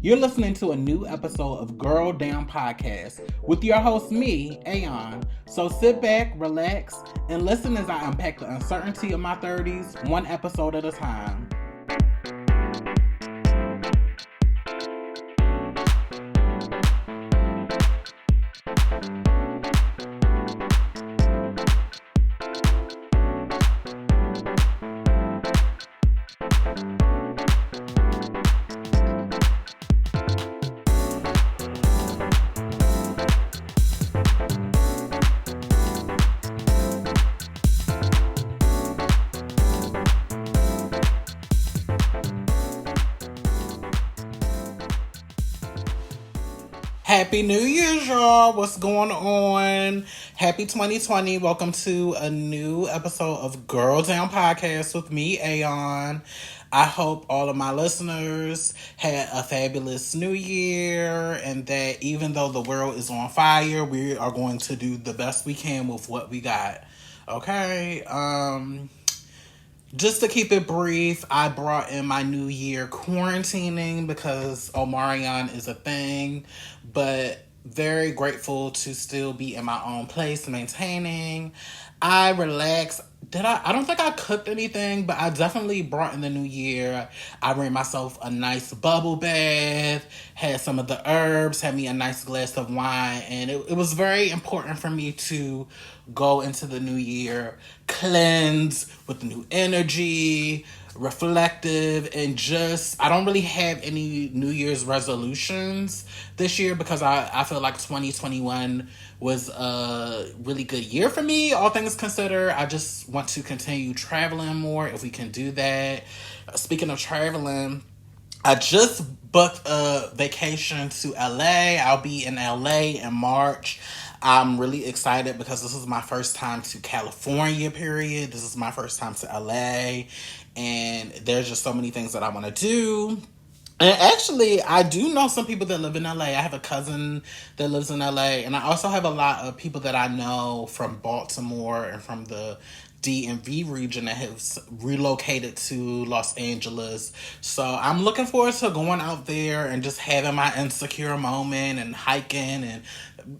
You're listening to a new episode of Girl Down Podcast with your host, me, Aon. So sit back, relax, and listen as I unpack the uncertainty of my 30s, one episode at a time. Happy New Year, y'all. What's going on? Happy 2020. Welcome to a new episode of Girl Down Podcast with me, Aon. I hope all of my listeners had a fabulous new year and that even though the world is on fire, we are going to do the best we can with what we got. Okay? Just to keep it brief, I brought in my new year quarantining because Omarion is a thing, but very grateful to still be in my own place, maintaining. I relaxed. I don't think I cooked anything, but I definitely brought in the new year. I made myself a nice bubble bath, had some of the herbs, had me a nice glass of wine, and it was very important for me to go into the new year cleanse with new energy, reflective, and just I don't really have any New Year's resolutions this year because I feel like 2021 was a really good year for me, all things considered. I just want to continue traveling more if we can do that. Speaking of traveling, I just booked a vacation to LA. I'll be in LA in March. I'm really excited because this is my first time to California, period. This is my first time to LA. And there's just so many things that I want to do. And actually, I do know some people that live in LA. I have a cousin that lives in LA. And I also have a lot of people that I know from Baltimore and from the DMV region that have relocated to Los Angeles. So I'm looking forward to going out there and just having my insecure moment and hiking. And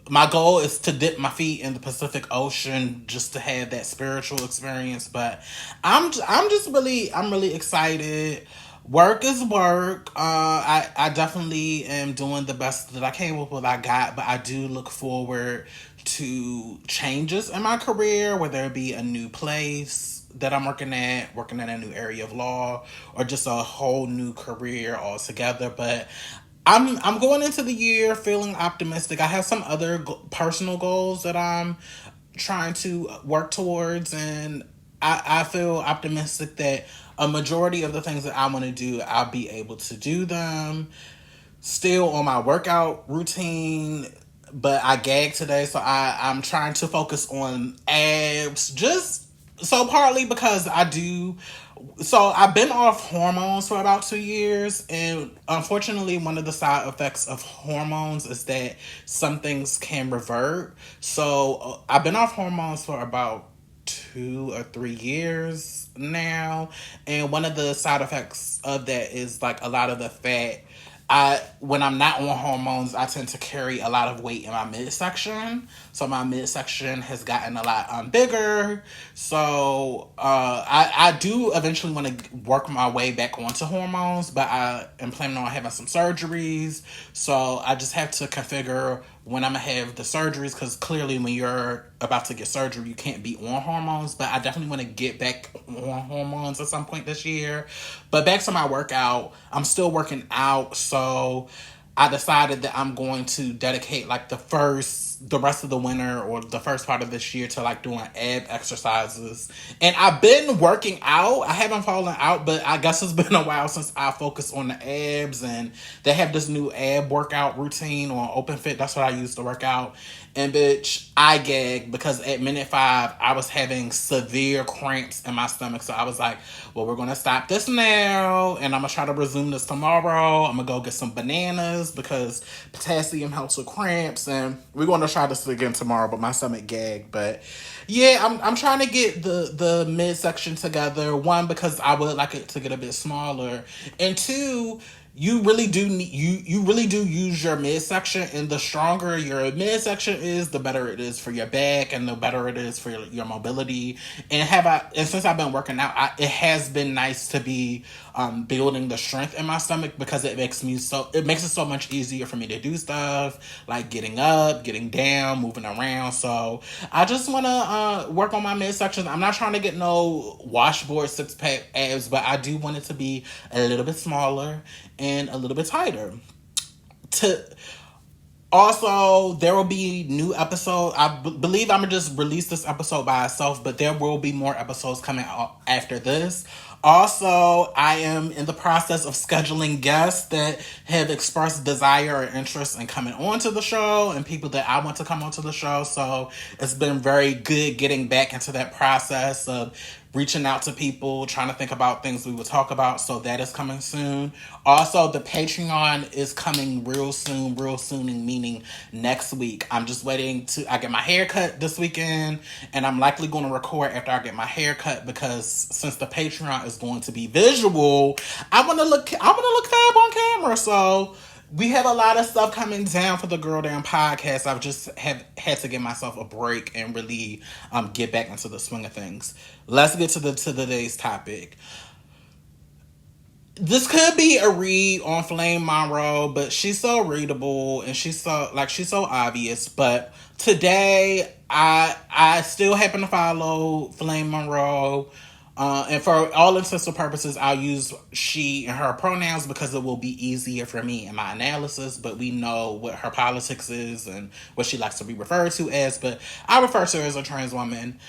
my goal is to dip my feet in the Pacific Ocean just to have that spiritual experience. But I'm really excited. Work is work. I definitely am doing the best that I can with what I got, but I do look forward to changes in my career, whether it be a new place that I'm working at a new area of law, or just a whole new career altogether. But I'm going into the year feeling optimistic. I have some other personal goals that I'm trying to work towards, and I feel optimistic that a majority of the things that I want to do, I'll be able to do them. Still on my workout routine, but I gagged today, so I'm trying to focus on abs. Just so partly because I've been off hormones for about 2 years, and unfortunately, one of the side effects of hormones is that some things can revert. So I've been off hormones for about 2 or 3 years now, and one of the side effects of that is like a lot of the fat. When I'm not on hormones, I tend to carry a lot of weight in my midsection. So my midsection has gotten a lot bigger. So I do eventually want to work my way back onto hormones, but I am planning on having some surgeries. So I just have to configure when I'm going to have the surgeries, because clearly when you're about to get surgery, you can't be on hormones. But I definitely want to get back on hormones at some point this year. But back to my workout, I'm still working out. So I decided that I'm going to dedicate like the rest of the winter or the first part of this year to like doing ab exercises. And I've been working out. I haven't fallen out, but I guess it's been a while since I focused on the abs. And they have this new ab workout routine on OpenFit. That's what I used to work out. And bitch, I gagged because at minute 5, I was having severe cramps in my stomach. So I was like, well, we're going to stop this now. And I'm going to try to resume this tomorrow. I'm going to go get some bananas because potassium helps with cramps. And we're going to try this again tomorrow, but my stomach gagged. But yeah, I'm trying to get the midsection together. One, because I would like it to get a bit smaller. And two, you really do need you really do use your midsection, and the stronger your midsection is, the better it is for your back, and the better it is for your mobility. And since I've been working out, it has been nice to be building the strength in my stomach, because it makes it so much easier for me to do stuff like getting up, getting down, moving around. So I just want to work on my midsection. I'm not trying to get no washboard six pack abs, but I do want it to be a little bit smaller and a little bit tighter. Also, there will be new episodes. Believe I'm gonna just release this episode by itself, but there will be more episodes coming out after this. Also, I am in the process of scheduling guests that have expressed desire or interest in coming onto the show, and people that I want to come onto the show. So it's been very good getting back into that process of reaching out to people, trying to think about things we will talk about. So that is coming soon. Also, the Patreon is coming real soon, meaning next week. I'm just waiting I get my hair cut this weekend, and I'm likely going to record after I get my hair cut, because since the Patreon is going to be visual, I want to look fab on camera. So we have a lot of stuff coming down for the Girl Down podcast. I've just had to give myself a break and really get back into the swing of things. Let's get to today's topic. This could be a read on Flame Monroe, but she's so readable and she's so obvious. But today, I still happen to follow Flame Monroe. And for all intents and purposes, I'll use she and her pronouns because it will be easier for me in my analysis. But we know what her politics is and what she likes to be referred to as. But I refer to her as a trans woman.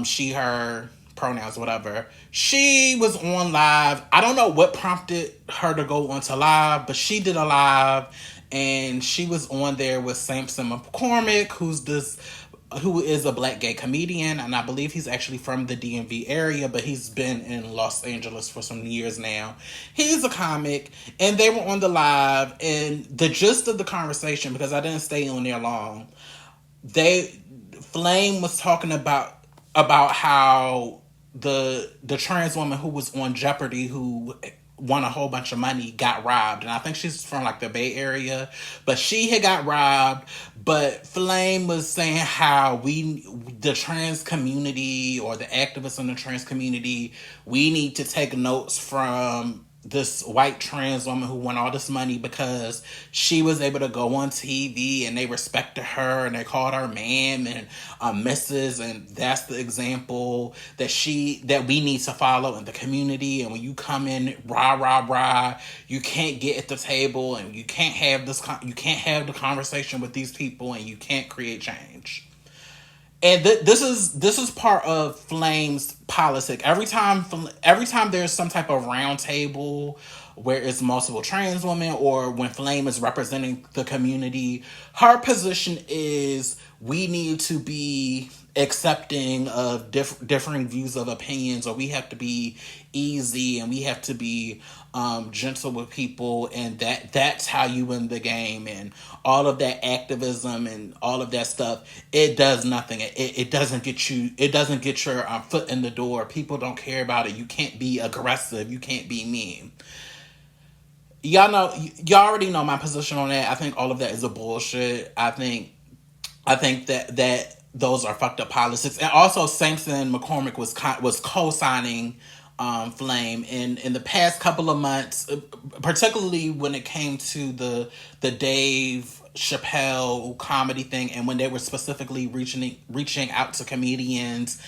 She, her, pronouns, whatever. She was on live. I don't know what prompted her to go onto live, but she did a live. And she was on there with Samson McCormick, who is a black gay comedian, and I believe he's actually from the DMV area, but he's been in Los Angeles for some years now. He's a comic, and they were on the live, and the gist of the conversation, because I didn't stay on there long, Flame was talking about how the trans woman who was on Jeopardy, who won a whole bunch of money, got robbed. And I think she's from like the Bay Area, but she had got robbed. But Flame was saying how the trans community, or the activists in the trans community, we need to take notes from this white trans woman who won all this money, because she was able to go on TV and they respected her and they called her ma'am and Mrs. And that's the example that we need to follow in the community. And when you come in rah, you can't get at the table, and you can't have the conversation with these people, and you can't create change. And this is part of Flame's politic. Every time there's some type of round table where it's multiple trans women, or when Flame is representing the community, her position is we need to be accepting of differing views of opinions, or we have to be easy and we have to be gentle with people, and that's how you win the game. And all of that activism and all of that stuff, it does nothing. It doesn't get your foot in the door. People don't care about it. You can't be aggressive. You can't be mean. Y'all already know my position on that. I think all of that is a bullshit. I think that those are fucked up politics. And also, Samson McCormick was co-signing Flame in the past couple of months, particularly when it came to the Dave Chappelle comedy thing, and when they were specifically reaching out to comedians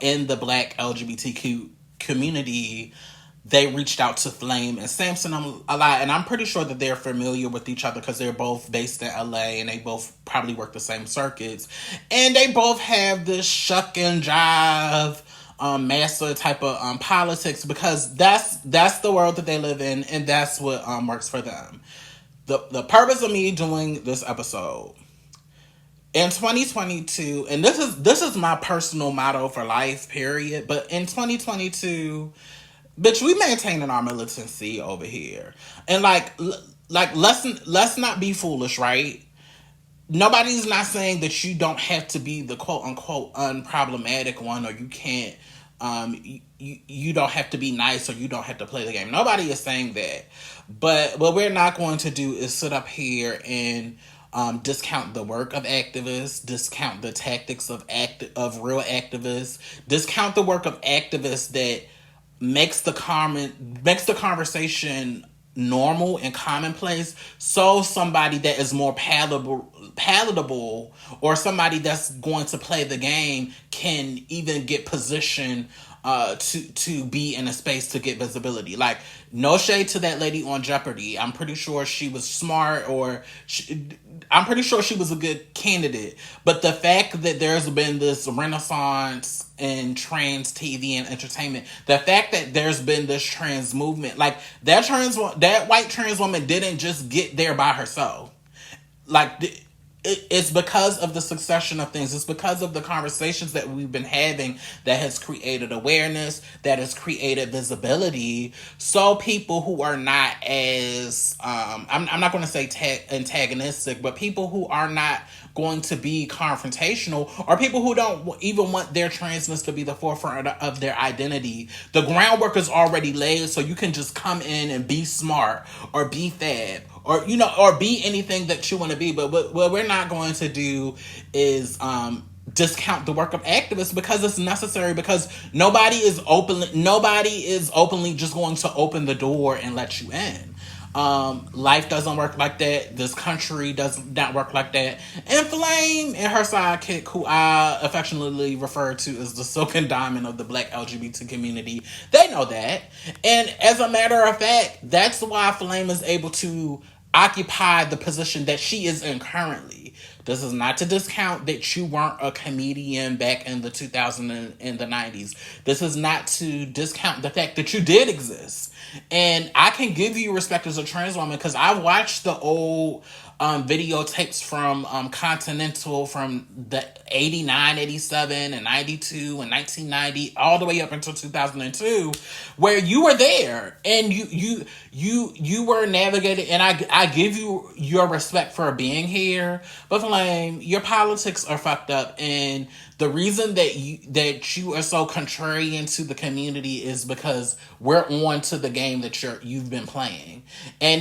in the black LGBTQ community. They reached out to Flame and Samson a lot, and I'm pretty sure that they're familiar with each other because they're both based in LA and they both probably work the same circuits, and they both have this shuck and jive massa type of politics, because that's the world that they live in, and that's what works for them. The purpose of me doing this episode in 2022, and this is my personal motto for life, period. But in 2022, bitch, we maintaining our militancy over here, and let's not be foolish, right? Nobody's not saying that you don't have to be the quote unquote unproblematic one, or you can't. You don't have to be nice, or you don't have to play the game. Nobody is saying that. But what we're not going to do is sit up here and discount the work of activists, discount the tactics of real activists, discount the work of activists that makes the conversation normal and commonplace, so somebody that is more palatable, or somebody that's going to play the game can even get position to be in a space to get visibility. Like, no shade to that lady on Jeopardy. I'm pretty sure she was smart, I'm pretty sure she was a good candidate. But the fact that there's been this renaissance in trans TV and entertainment, the fact that there's been this trans movement, like that white trans woman didn't just get there by herself. Like, it's because of the succession of things. It's because of the conversations that we've been having that has created awareness, that has created visibility. So people who are not as, I'm not going to say antagonistic, but people who are not going to be confrontational, or people who don't even want their transness to be the forefront of their identity. The groundwork is already laid, so you can just come in and be smart, or be fab, or or be anything that you want to be. But what we're not going to do is discount the work of activists, because it's necessary, because nobody is openly just going to open the door and let you in. Life doesn't work like that. This country does not work like that. And Flame and her sidekick, who I affectionately refer to as the silken diamond of the Black LGBT community, they know that. And as a matter of fact, that's why Flame is able to occupy the position that she is in currently. This is not to discount that you weren't a comedian back in the 2000s and the 90s. This is not to discount the fact that you did exist. And I can give you respect as a trans woman, because I watched the old videotapes from Continental from the 89, 87, and 92, and 1990, all the way up until 2002, where you were there and you were navigating. And I give you your respect for being here, but Flame, your politics are fucked up. And the reason that you are so contrarian to the community is because we're on to the game that you've been playing, and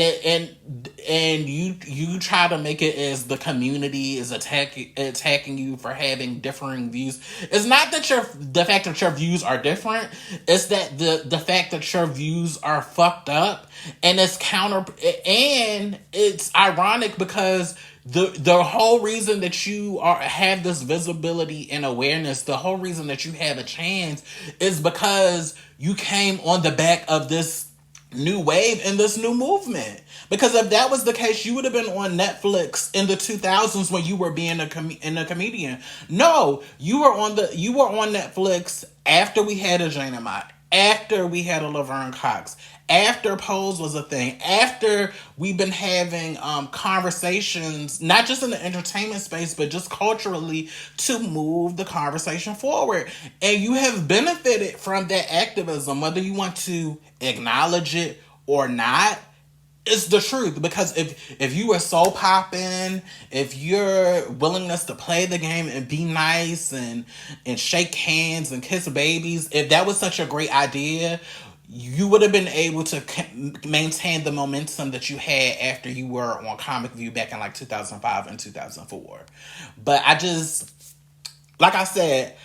you try to make it as the community is attacking you for having differing views. It's not that the fact that your views are different. It's that the fact that your views are fucked up, and it's ironic, because the whole reason that you have this visibility and awareness, the whole reason that you have a chance, is because you came on the back of this new wave and this new movement. Because if that was the case, you would have been on Netflix in the 2000s when you were being a comedian. No, you were on Netflix after we had a Jane Mott, after we had a Laverne Cox, after Pose was a thing, after we've been having conversations, not just in the entertainment space, but just culturally, to move the conversation forward. And you have benefited from that activism, whether you want to acknowledge it or not. It's the truth, because if you were so poppin', if your willingness to play the game and be nice and shake hands and kiss babies, if that was such a great idea, you would have been able to maintain the momentum that you had after you were on Comic View back in like 2005 and 2004. But like I said,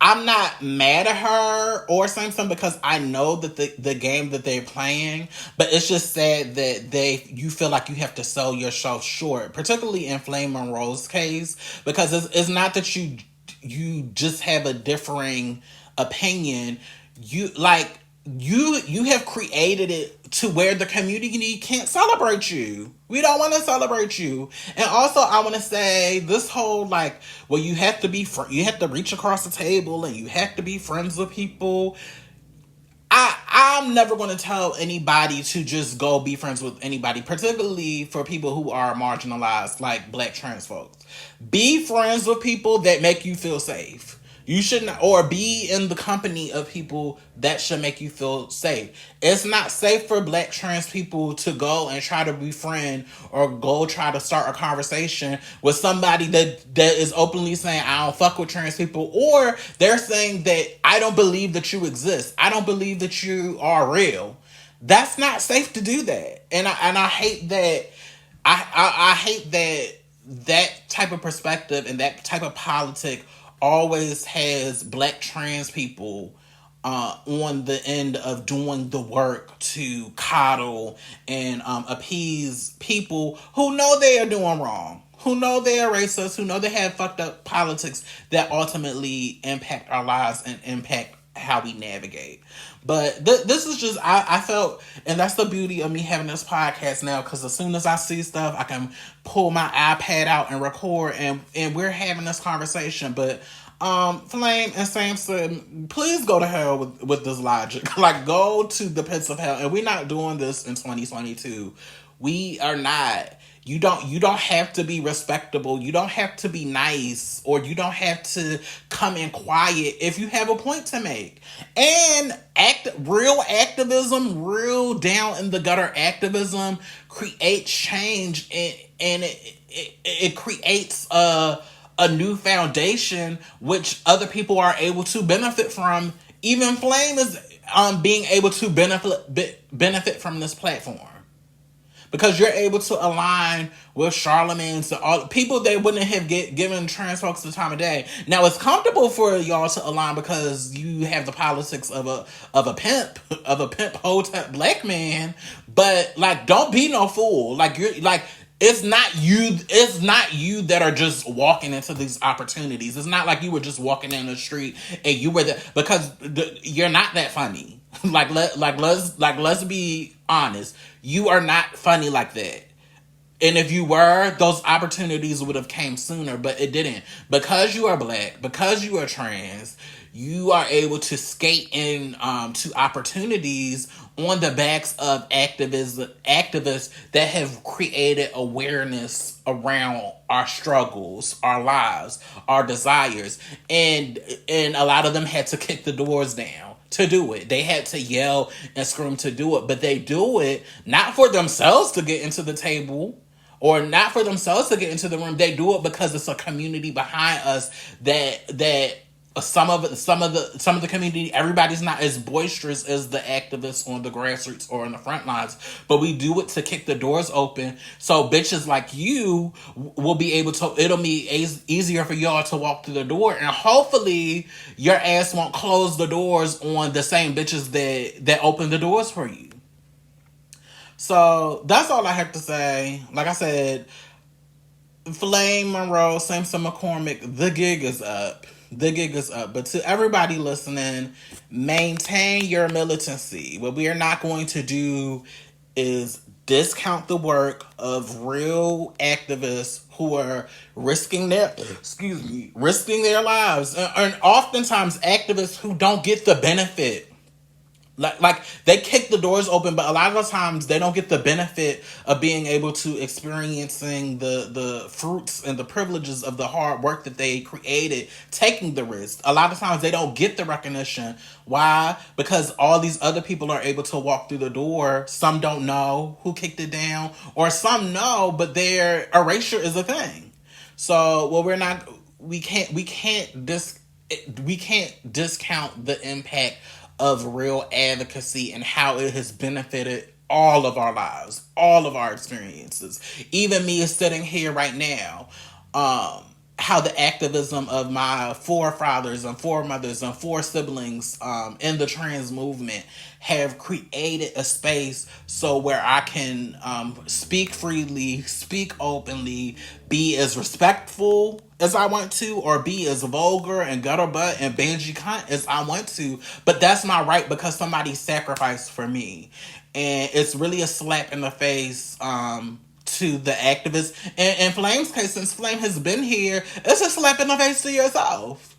I'm not mad at her or something, because I know that the game that they're playing, but it's just sad that you feel like you have to sell yourself short, particularly in Flame Monroe's case, because it's not that you just have a differing opinion. You have created it to where the community can't celebrate you. We don't want to celebrate you. And also, I want to say this whole you have to you have to reach across the table and you have to be friends with people. I'm never going to tell anybody to just go be friends with anybody, particularly for people who are marginalized, like Black trans folks. Be friends with people that make you feel safe. You shouldn't, or be in the company of people that should make you feel safe. It's not safe for Black trans people to go and try to befriend or go try to start a conversation with somebody that is openly saying, I don't fuck with trans people, or they're saying that I don't believe that you exist. I don't believe that you are real. That's not safe to do that. And I hate that. I hate that that type of perspective and that type of politic always has black trans people on the end of doing the work to coddle and appease people who know they are doing wrong, who know they are racist, who know they have fucked up politics that ultimately impact our lives and impact how we navigate. But this is just, I felt, and that's the beauty of me having this podcast now, because as soon as I see stuff, I can pull my iPad out and record, and we're having this conversation. But Flame and Samson, please go to hell with this logic. Like, go to the pits of hell. And we're not doing this in 2022. We are not. You don't have to be respectable. You don't have to be nice, or you don't have to come in quiet if you have a point to make. And real activism, real down in the gutter activism creates change, and it creates a new foundation which other people are able to benefit from. Even Flame is being able to benefit from this platform, because you're able to align with Charlamagne, so all people they wouldn't have given trans folks the time of day. Now it's comfortable for y'all to align because you have the politics of a pimp hotep black man, but like, don't be no fool. Like, you're like, it's not you that are just walking into these opportunities. It's not like you were just walking down the street and you were there, because you're not that funny. Let's be honest. You are not funny like that. And if you were, those opportunities would have came sooner, but it didn't. Because you are black, because you are trans, you are able to skate in to opportunities on the backs of activists that have created awareness around our struggles, our lives, our desires. And a lot of them had to kick the doors down to do it. They had to yell and scream to do it, but they do it not for themselves to get into the table or not for themselves to get into the room. They do it because it's a community behind us that some of the community, everybody's not as boisterous as the activists on the grassroots or on the front lines, but we do it to kick the doors open so bitches like you will be able to, it'll be easier for y'all to walk through the door, and hopefully your ass won't close the doors on the same bitches that open the doors for you. So that's all I have to say. Like I said, Flame Monroe, Samson McCormick, the gig is up. The gig is up. But to everybody listening, maintain your militancy. What we are not going to do is discount the work of real activists who are risking their lives. And oftentimes activists who don't get the benefit. Like they kick the doors open, but a lot of the times they don't get the benefit of being able to experiencing the fruits and the privileges of the hard work that they created, taking the risk. A lot of times they don't get the recognition. Why? Because all these other people are able to walk through the door. Some don't know who kicked it down, or some know, but their erasure is a thing. So, we can't discount the impact of real advocacy and how it has benefited all of our lives, all of our experiences. Even me sitting here right now, how the activism of my forefathers and foremothers and four siblings in the trans movement have created a space so where I can speak freely, speak openly, be as respectful as I want to, or be as vulgar and gutter butt and bangy cunt as I want to. But that's my right because somebody sacrificed for me. And it's really a slap in the face to the activists. And in Flame's case, since Flame has been here, it's a slap in the face to yourself.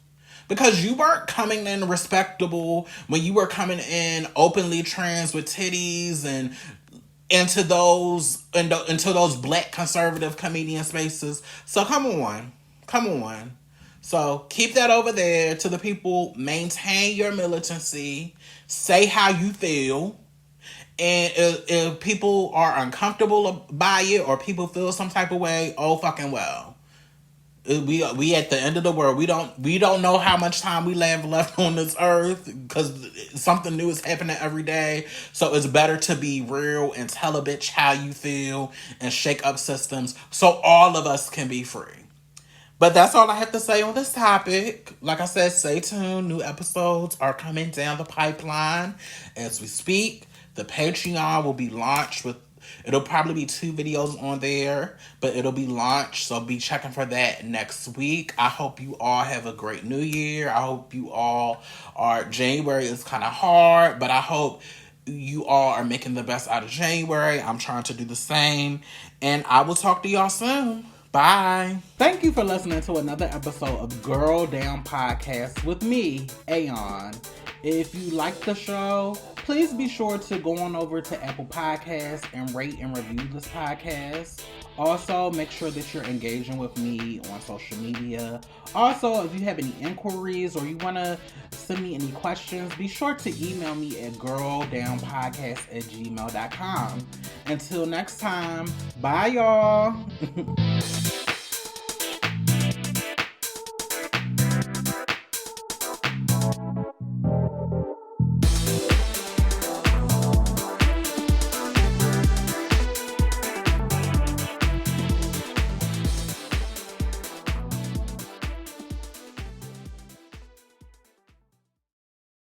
Because you weren't coming in respectable when you were coming in openly trans with titties and into those black conservative comedian spaces. So come on. So keep that over there. To the people, maintain your militancy. Say how you feel. And if people are uncomfortable by it or people feel some type of way, oh fucking well. We at the end of the world. We don't know how much time we have left on this earth because something new is happening every day. So it's better to be real and tell a bitch how you feel and shake up systems so all of us can be free. But that's all I have to say on this topic. Like I said, stay tuned. New episodes are coming down the pipeline as we speak. The Patreon will be launched with, it'll probably be 2 videos on there, but it'll be launched. So be checking for that next week. I hope you all have a great new year. I hope you all are, January is kind of hard, but I hope you all are making the best out of January. I'm trying to do the same. And I will talk to y'all soon. Bye. Thank you for listening to another episode of Girl Down Podcast with me, Aeon. If you like the show, please be sure to go on over to Apple Podcasts and rate and review this podcast. Also, make sure that you're engaging with me on social media. Also, if you have any inquiries or you want to send me any questions, be sure to email me at girldownpodcast@gmail.com. Until next time, bye y'all.